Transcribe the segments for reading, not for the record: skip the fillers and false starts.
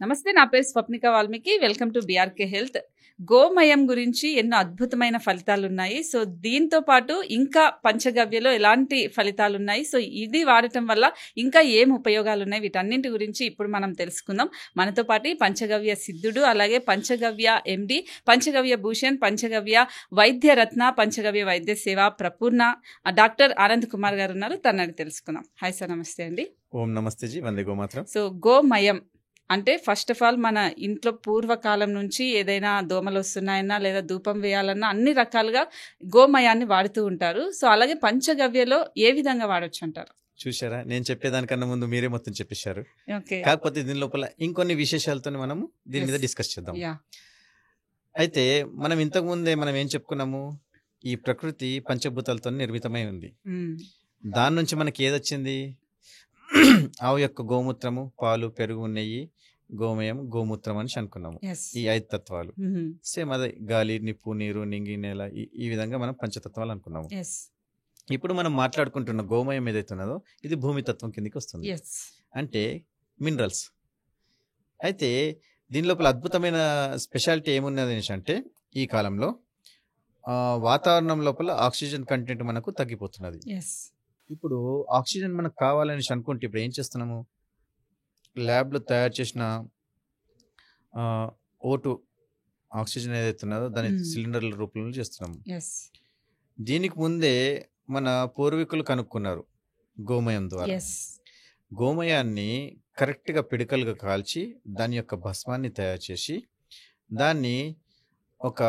నమస్తే, నా పేరు Swapnika Valmiki. Welcome to BRK health. గోమయం గురించి ఎన్నో అద్భుతమైన ఫలితాలు ఉన్నాయి. సో దీంతో పాటు ఇంకా పంచగవ్యలో ఎలాంటి ఫలితాలు ఉన్నాయి, సో ఇది వాడటం వల్ల ఇంకా ఏం ఉపయోగాలు ఉన్నాయి, వీటన్నింటి గురించి ఇప్పుడు మనం తెలుసుకుందాం. మనతో పాటు పంచగవ్య సిద్ధుడు, అలాగే పంచగవ్య ఎండి, పంచగవ్య భూషణ్, పంచగవ్య వైద్య రత్న, పంచగవ్య వైద్య సేవ ప్రపూర్ణ డాక్టర్ ఆనంద్ కుమార్ గారు ఉన్నారు. తనని తెలుసుకుందాం. హాయ్ సార్, నమస్తే అండి. ఓం నమస్తే జీ, వందే గోమాత్రం. సో గోమయం అంటే ఫస్ట్ ఆఫ్ ఆల్ మన ఇంట్లో పూర్వకాలం నుంచి ఏదైనా దోమలు వస్తున్నాయన్నా లేదా ధూపం వేయాలన్నా అన్ని రకాలుగా గోమయాన్ని వాడుతూ ఉంటారు. సో అలాగే పంచగవ్యలో ఏ విధంగా వాడొచ్చు అంటారు? చూసారా, నేను చెప్పేదానికన్నా ముందు మీరే మొత్తం చెప్పేశారు. ఓకే, కాకపోతే దీని లోపల ఇంకొన్ని విశేషాలతో మనము దీని మీద డిస్కస్ చేద్దాం. అయితే మనం ఇంతకు ముందే మనం ఏం చెప్పుకున్నాము, ఈ ప్రకృతి పంచభూతాలతో నిర్మితమై ఉంది. దాని నుంచి మనకి ఏదొచ్చింది? ఆవు యొక్క గోమూత్రము, పాలు, పెరుగు, నెయ్యి, గోమయం, గోమూత్రం అని అనుకున్నాము. ఈ 5 తత్వాలు. సేమ్ అదే గాలి, నిప్పు, నీరు, నింగి, నేల, ఈ విధంగా మనం పంచతత్వాలు అనుకున్నాము. ఇప్పుడు మనం మాట్లాడుకుంటున్న గోమయం ఏదైతే ఉన్నదో ఇది భూమి తత్వం కిందకి వస్తుంది. అంటే మినరల్స్. అయితే దీని లోపల అద్భుతమైన స్పెషాలిటీ ఏమున్నది అంటే, ఈ కాలంలో వాతావరణం లోపల ఆక్సిజన్ కంటెంట్ మనకు తగ్గిపోతున్నది. ఇప్పుడు ఆక్సిజన్ మనకు కావాలని అనుకుంటే ఇప్పుడు ఏం చేస్తున్నాము, ల్యాబ్లో తయారు చేసిన O2 ఆక్సిజన్ ఏదైతే ఉన్నదో దాన్ని సిలిండర్ల రూపంలో చేస్తున్నాము. దీనికి ముందే మన పూర్వీకులు కనుక్కున్నారు గోమయం ద్వారా. గోమయాన్ని కరెక్ట్గా పిడికలుగా కాల్చి దాని యొక్క భస్మాన్ని తయారు చేసి దాన్ని ఒక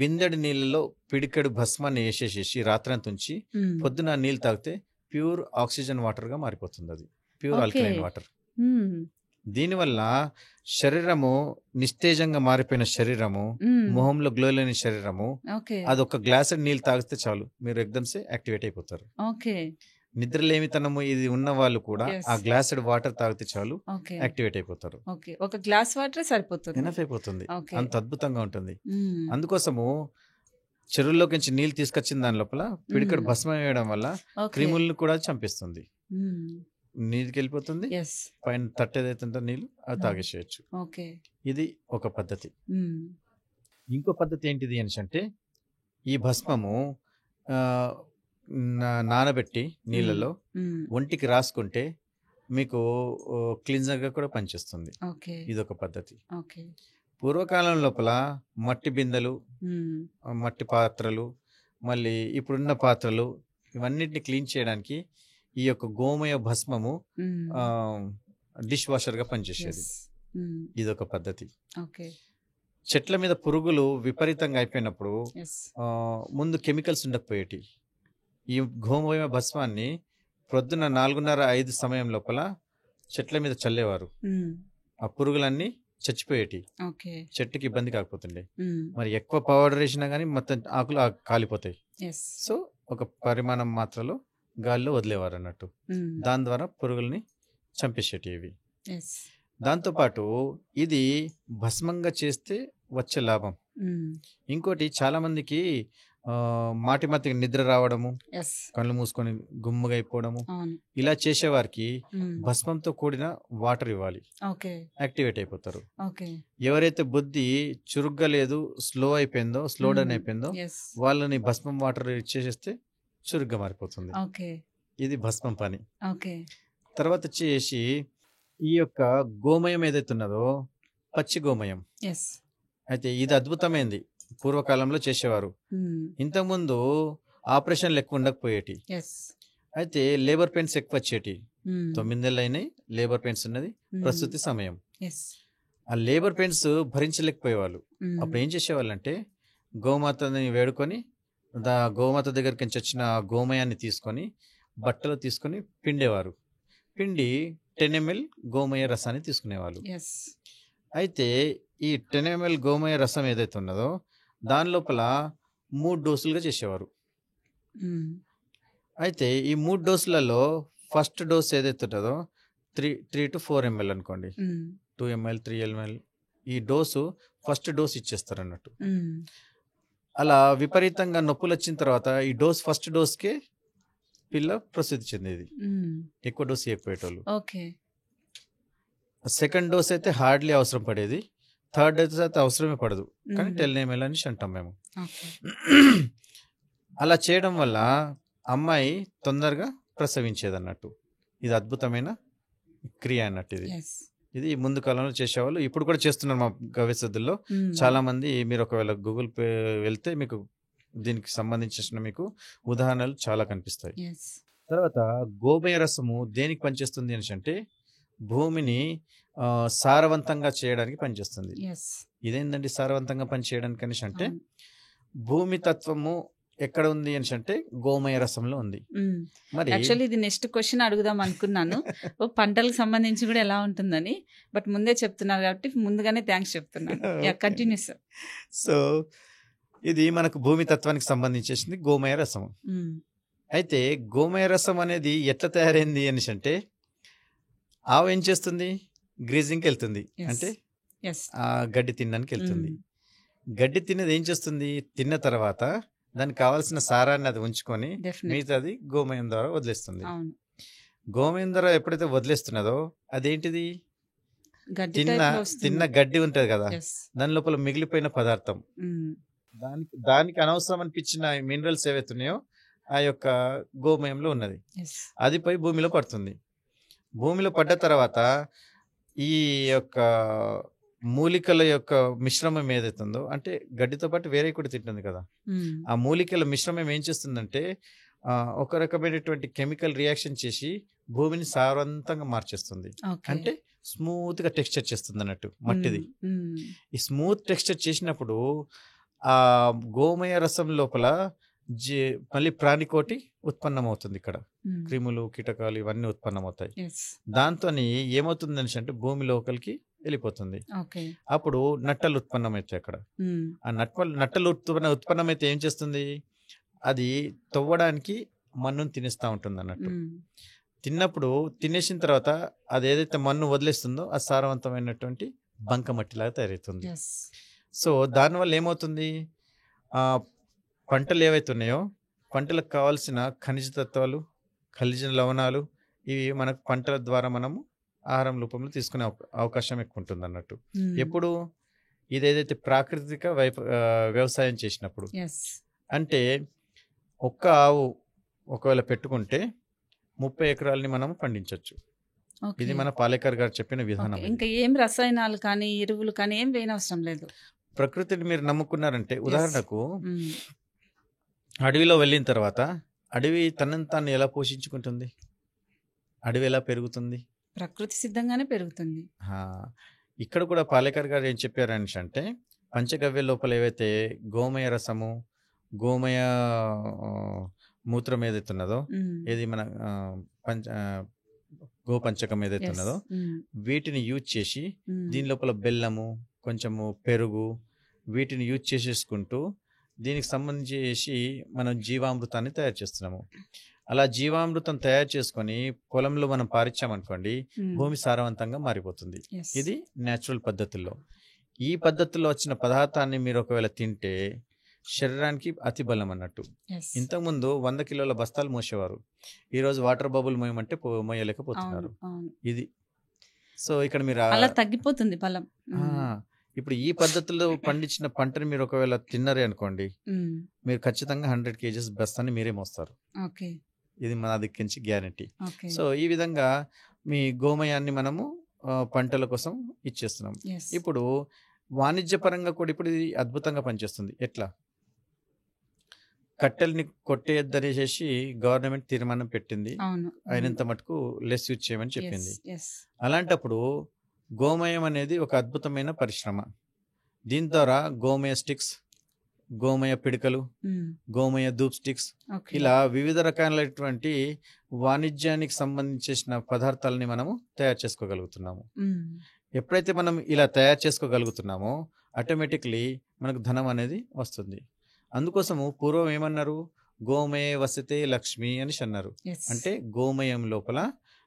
బిందెడి నీళ్ళలో పిడికెడు భస్మాన్ని వేసేసేసి రాత్రంతా ఉంచి పొద్దున నీళ్ళు తాగితే ప్యూర్ ఆక్సిజన్ వాటర్ గా మారిపోతుంది. అది ప్యూర్ ఆల్కలైన్ వాటర్. దీనివల్ల శరీరము నిస్తేజంగా మారిపోయిన శరీరము, మొహంలో గ్లో లేని శరీరము, అదొక గ్లాస్ నీళ్ళు తాగితే చాలు మీరు ఎగ్దమ్సే యాక్టివేట్ అయిపోతారు. నిద్రలేమితనము ఇది ఉన్న వాళ్ళు కూడా ఆ గ్లాస్ వాటర్ తాగితే చాలు యాక్టివేట్ అయిపోతారు. ఒక గ్లాస్ వాటర్ సరిపోతుంది, ఎనఫ్ అయిపోతుంది. అంత అద్భుతంగా ఉంటుంది. అందుకోసము చెరువులోకి నుంచి నీళ్ళు తీసుకొచ్చిన దాని లోపల పిడికడు భస్మం వేయడం వల్ల క్రిములను కూడా చంపిస్తుంది. నీటికి వెళ్ళిపోతుంది, పైన తట్టేదైతే నీళ్ళు అది తాగేసేయచ్చు. ఇది ఒక పద్ధతి. ఇంకో పద్ధతి ఏంటిది అని అంటే, ఈ భస్మము నానబెట్టి నీళ్ళలో ఒంటికి రాసుకుంటే మీకు క్లీన్జర్ గా కూడా పనిచేస్తుంది. ఇదొక పద్ధతి. పూర్వకాలం లోపల మట్టి బిందెలు, మట్టి పాత్రలు, మళ్ళీ ఇప్పుడున్న పాత్రలు, ఇవన్నిటిని క్లీన్ చేయడానికి ఈ యొక్క గోమయ భస్మము డిష్ వాషర్ గా పనిచేసేది. ఇదొక పద్ధతి. చెట్ల మీద పురుగులు విపరీతంగా అయిపోయినప్పుడు ముందు కెమికల్స్ ఉండకపోయేటి. ఈ గోమయ భస్మాన్ని ప్రొద్దున 4:30-5 సమయం లోపల చెట్ల మీద చల్లేవారు. ఆ పురుగులన్నీ చచ్చిపోయేటి, చెట్టుకి ఇబ్బంది కాకపోతుండే. మరి ఎక్కువ పౌడర్ వేసినా గానీ మొత్తం ఆకులు కాలిపోతాయి. సో ఒక పరిమాణం మాత్రలో గాలిలో వదిలేవారు అన్నట్టు. దాని ద్వారా పురుగుల్ని చంపేసేటివి. దాంతో పాటు ఇది భస్మంగా చేస్తే వచ్చే లాభం. ఇంకోటి, చాలా మందికి మాటి నిద్ర రావడము, కళ్ళు మూసుకొని గుమ్ముగా అయిపోవడము, ఇలా చేసేవారికి భస్మంతో కూడిన వాటర్ ఇవ్వాలి, యాక్టివేట్ అయిపోతారు. ఎవరైతే బుద్ధి చురుగ్గా లేదు, స్లో అయిపోయిందో, స్లో డౌన్ అయిపోయిందో వాళ్ళని భస్మం వాటర్ ఇచ్చేసేస్తే చురుగ్గా మారిపోతుంది. ఇది భస్మం పని. తర్వాత వచ్చేసి ఈ యొక్క గోమయం ఏదైతే ఉన్నదో పచ్చి గోమయం. అయితే ఇది అద్భుతమైంది. పూర్వకాలంలో చేసేవారు. ఇంతకుముందు ఆపరేషన్లు ఎక్కువ ఉండకపోయేటి. అయితే లేబర్ పెయిన్స్ ఎక్కువ వచ్చేటి. 9 నెలలు అయినాయి, లేబర్ పెయిన్స్ ఉన్నది ప్రస్తుతి సమయం. ఆ లేబర్ పెయిన్స్ భరించలేకపోయేవాళ్ళు. అప్పుడు ఏం చేసేవాళ్ళు అంటే, గోమాతని వేడుకొని గోమాత దగ్గరికి నుంచి వచ్చిన గోమయాన్ని తీసుకొని బట్టలో తీసుకొని పిండేవారు. పిండి 10 ml గోమయ రసాన్ని తీసుకునేవాళ్ళు. అయితే ఈ 10 ml గోమయ రసం ఏదైతే ఉన్నదో దాని లోపల 3 డోసులుగా చేసేవారు. అయితే ఈ 3 డోసులలో ఫస్ట్ డోస్ ఏదైతే ఉంటుందో 3 to 4 ml అనుకోండి, 2 ml 3 ml ఈ డోసు ఫస్ట్ డోస్ ఇచ్చేస్తారు అన్నట్టు. అలా విపరీతంగా నొప్పులు వచ్చిన తర్వాత ఈ డోస్ ఫస్ట్ డోస్కే పిల్ల ప్రసిద్ధి చెందేది. ఎక్కువ డోస్ ఇవ్వకపోయేటోళ్ళు. సెకండ్ డోస్ అయితే హార్డ్లీ అవసరం పడేది, థర్డ్ డోస్ అయితే అవసరమే పడదు, కానీ 10 ml అని అంటాం మేము. అలా చేయడం వల్ల అమ్మాయి తొందరగా ప్రసవించేది అన్నట్టు. ఇది అద్భుతమైన క్రియ అన్నట్టు. ఇది ముందు కాలంలో చేసేవాళ్ళు, ఇప్పుడు కూడా చేస్తున్నారు మా గవ్యసిద్ధుల్లో చాలా మంది. మీరు ఒకవేళ గూగుల్ పే వెళ్తే మీకు దీనికి సంబంధించిన మీకు ఉదాహరణలు చాలా కనిపిస్తాయి. తర్వాత గోమయ రసము దేనికి పనిచేస్తుంది అని అంటే భూమిని సారవంతంగా చేయడానికి పనిచేస్తుంది. ఇదేంటండి సారవంతంగా పనిచేయడానికి అని అంటే భూమి తత్వము ఎక్కడ ఉంది అని అంటే గోమయ రసంలో ఉంది. మరి యాక్చువల్లీ ఇది నెక్స్ట్ క్వశ్చన్ అడుగుదాం అనుకున్నాను, పంటలకు సంబంధించి కూడా ఎలా ఉంటుందని, బట్ ముందే చెప్తున్నారు కాబట్టి ముందుగానే థ్యాంక్స్ చెప్తున్నాను. Continue sir. సో ఇది మనకు భూమి తత్వానికి సంబంధించేసింది గోమయ రసం. అయితే గోమయ రసం అనేది ఎట్లా తయారైంది అని అంటే ఆవు ఏం చేస్తుంది, గ్రీజింగ్కి వెళ్తుంది, అంటే ఆ గడ్డి తినడానికి వెళ్తుంది. గడ్డి తినేది ఏం చేస్తుంది, తిన్న తర్వాత దానికి కావాల్సిన సారాన్ని అది ఉంచుకొని మిగతాది గోమయం ద్వారా వదిలేస్తుంది. గోమయం ద్వారా ఎప్పుడైతే వదిలేస్తున్నదో అదేంటిది, తిన్న గడ్డి ఉంటది కదా, దాని లోపల మిగిలిపోయిన పదార్థం, దానికి అనవసరం అనిపించిన మినరల్స్ ఏవైతే ఉన్నాయో ఆ యొక్క గోమయంలో ఉన్నది, అది పోయి భూమిలో పడుతుంది. భూమిలో పడ్డ తర్వాత ఈ యొక్క మూలికల యొక్క మిశ్రమం ఏదైతుందో, అంటే గడ్డితో పాటు వేరే కూడా తింటుంది కదా, ఆ మూలికల మిశ్రమం ఏం చేస్తుందంటే ఒక రకమైనటువంటి కెమికల్ రియాక్షన్ చేసి భూమిని సారవంతంగా మార్చేస్తుంది. అంటే స్మూత్ గా టెక్స్చర్ చేస్తుంది అన్నట్టు మట్టిది. ఈ స్మూత్ టెక్స్చర్ చేసినప్పుడు ఆ గోమయ రసం లోపల మళ్ళీ ప్రాణికోటి ఉత్పన్నమవుతుంది. ఇక్కడ క్రిములు కీటకాలు ఇవన్నీ ఉత్పన్నమవుతాయి. దాంతో ఏమవుతుంది అంటే భూమి లోపలికి వెళ్ళిపోతుంది. అప్పుడు నట్టలు ఉత్పన్నమవుతాయి. అక్కడ ఆ నట్టలు ఉత్పన్నమైతే ఏం చేస్తుంది, అది తవ్వడానికి మన్నును తినేస్తూ ఉంటుంది అన్నట్టు. తిన్నప్పుడు తినేసిన తర్వాత అది ఏదైతే మన్ను వదిలేస్తుందో అది సారవంతమైనటువంటి బంకమట్టిలాగా తయారవుతుంది. సో దానివల్ల ఏమవుతుంది, ఆ పంటలు ఏవైతే ఉన్నాయో పంటలకు కావాల్సిన ఖనిజ తత్వాలు, ఖనిజ లవణాలు ఇవి మనకు పంటల ద్వారా మనము ఆహారం రూపంలో తీసుకునే అవకాశం ఎక్కువ ఉంటుంది అన్నట్టు. ఎప్పుడు ఇదేదైతే ప్రాకృతిక వ్యవసాయం చేసినప్పుడు, అంటే ఒక్క ఆవు ఒకవేళ పెట్టుకుంటే 30 ఎకరాలని మనం పండించవచ్చు. ఇది మన పాలేకర్ గారు చెప్పిన విధానం. ఇంకా ఏం రసాయనాలు కానీ ఎరువులు కానీ ఏం వేయనవసరం లేదు. ప్రకృతిని మీరు నమ్ముకున్నారంటే, ఉదాహరణకు అడవిలో వెళ్ళిన తర్వాత అడవి తనని తాను ఎలా పోషించుకుంటుంది, అడవి ఎలా పెరుగుతుంది, ప్రకృతి సిద్ధంగానే పెరుగుతుంది. ఇక్కడ కూడా పాలేకర్ గారు ఏం చెప్పారని అంటే పంచగవ్య లోపల ఏవైతే గోమయ రసము, గోమయ మూత్రం ఏదైతే ఉన్నదో, ఏది మన గోపంచకం ఏదైతే ఉన్నదో వీటిని యూజ్ చేసి దీని లోపల బెల్లము, కొంచెము పెరుగు వీటిని యూజ్ చేసేసుకుంటూ దీనికి సంబంధించి మనం జీవామృతాన్ని తయారు చేస్తున్నాము. అలా జీవామృతం తయారు చేసుకొని పొలంలో మనం పారించామనుకోండి, భూమి సారవంతంగా మారిపోతుంది. ఇది న్యాచురల్ పద్ధతుల్లో. ఈ పద్ధతుల్లో వచ్చిన పదార్థాన్ని మీరు ఒకవేళ తింటే శరీరానికి అతి బలం అన్నట్టు. ఇంతకుముందు 100 కిలోల బస్తాలు మోసేవారు, ఈరోజు వాటర్ బబుల్ మోయమంటే మోయలేకపోతున్నారు. ఇది సో ఇక్కడ మీరు అలా తగ్గిపోతుంది బలం. ఇప్పుడు ఈ పద్ధతిలో పండించిన పంటని మీరు ఒకవేళ తిన్నారే అనుకోండి, మీరు ఖచ్చితంగా 100 kgs బస్తాన్ని మీరే మోస్తారు. ఇది మన దిక్కించి గ్యారంటీ. సో ఈ విధంగా మీ గోమయాన్ని మనము పంటల కోసం ఇచ్చేస్తున్నాం. ఇప్పుడు వాణిజ్యపరంగా కూడా ఇప్పుడు ఇది అద్భుతంగా పనిచేస్తుంది. ఎట్లా, కట్టెల్ని కొట్టేద్దనేసి గవర్నమెంట్ తీర్మానం పెట్టింది, అయినంత మటుకు లెస్ యూజ్ చేయమని చెప్పింది. అలాంటప్పుడు గోమయం అనేది ఒక అద్భుతమైన పరిశ్రమ. దీని ద్వారా గోమయ స్టిక్స్, గోమయ పిడికలు, గోమయ ధూప్ స్టిక్స్, ఇలా వివిధ రకాలైనటువంటి వాణిజ్యానికి సంబంధించిన పదార్థాలని మనము తయారు చేసుకోగలుగుతున్నాము. ఎప్పుడైతే మనం ఇలా తయారు చేసుకోగలుగుతున్నామో ఆటోమేటిక్లీ మనకు ధనం అనేది వస్తుంది. అందుకోసము పూర్వం ఏమన్నారు, గోమయ వసతే లక్ష్మి అని అన్నారు. అంటే గోమయం లోపల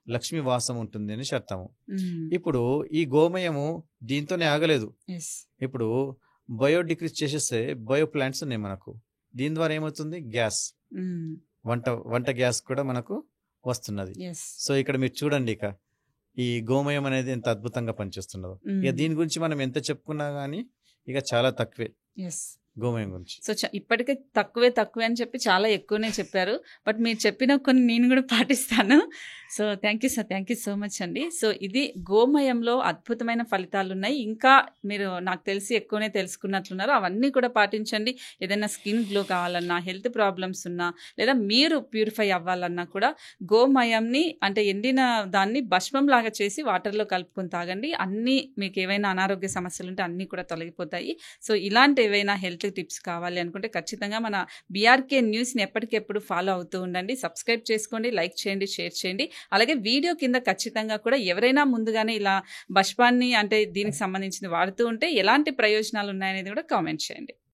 లక్ష్మి వాసం ఉంటుంది అని అర్థము. ఇప్పుడు ఈ గోమయము దీంతోనే ఆగలేదు. ఇప్పుడు బయోడిక్రీజ్ చేసేస్తే బయో ప్లాంట్స్ ఉన్నాయి మనకు. దీని ద్వారా ఏమవుతుంది, గ్యాస్, వంట గ్యాస్ కూడా మనకు వస్తున్నది. సో ఇక్కడ మీరు చూడండి, ఇక ఈ గోమయం అనేది ఎంత అద్భుతంగా పనిచేస్తున్నదో. ఇక దీని గురించి మనం ఎంత చెప్పుకున్నా గానీ ఇక చాలా తక్కువే ఎస్ గోమయం గురించి. సో ఇప్పటికే తక్కువే అని చెప్పి చాలా ఎక్కువనే చెప్పారు. బట్ మీరు చెప్పిన కొన్ని నేను కూడా పాటిస్తాను. So thank you sir, thank you so much అండి. సో ఇది గోమయంలో అద్భుతమైన ఫలితాలు ఉన్నాయి. ఇంకా మీరు నాకు తెలిసి ఎక్కువనే తెలుసుకున్నట్లున్నారు. అవన్నీ కూడా పాటించండి. ఏదైనా స్కిన్ గ్లో కావాలన్నా, హెల్త్ ప్రాబ్లమ్స్ ఉన్నా, లేదా మీరు ప్యూరిఫై అవ్వాలన్నా కూడా గోమయంని అంటే ఎండిన దాన్ని భస్మం లాగా చేసి వాటర్లో కలుపుకొని తాగండి. అన్నీ మీకు ఏవైనా అనారోగ్య సమస్యలు ఉంటే అన్నీ కూడా తొలగిపోతాయి. సో ఇలాంటి ఏవైనా హెల్త్ టిప్స్ కావాలి అనుకుంటే ఖచ్చితంగా మన బీఆర్కే న్యూస్ని ఎప్పటికెప్పుడు ఫాలో అవుతూ ఉండండి. సబ్స్క్రైబ్ చేసుకోండి, లైక్ చేయండి, షేర్ చేయండి. అలాగే వీడియో కింద ఖచ్చితంగా కూడా ఎవరైనా ముందుగానే ఇలా భస్మాన్ని అంటే దీనికి సంబంధించింది వాడుతూ ఉంటే ఎలాంటి ప్రయోజనాలు ఉన్నాయనేది కూడా కామెంట్ చేయండి.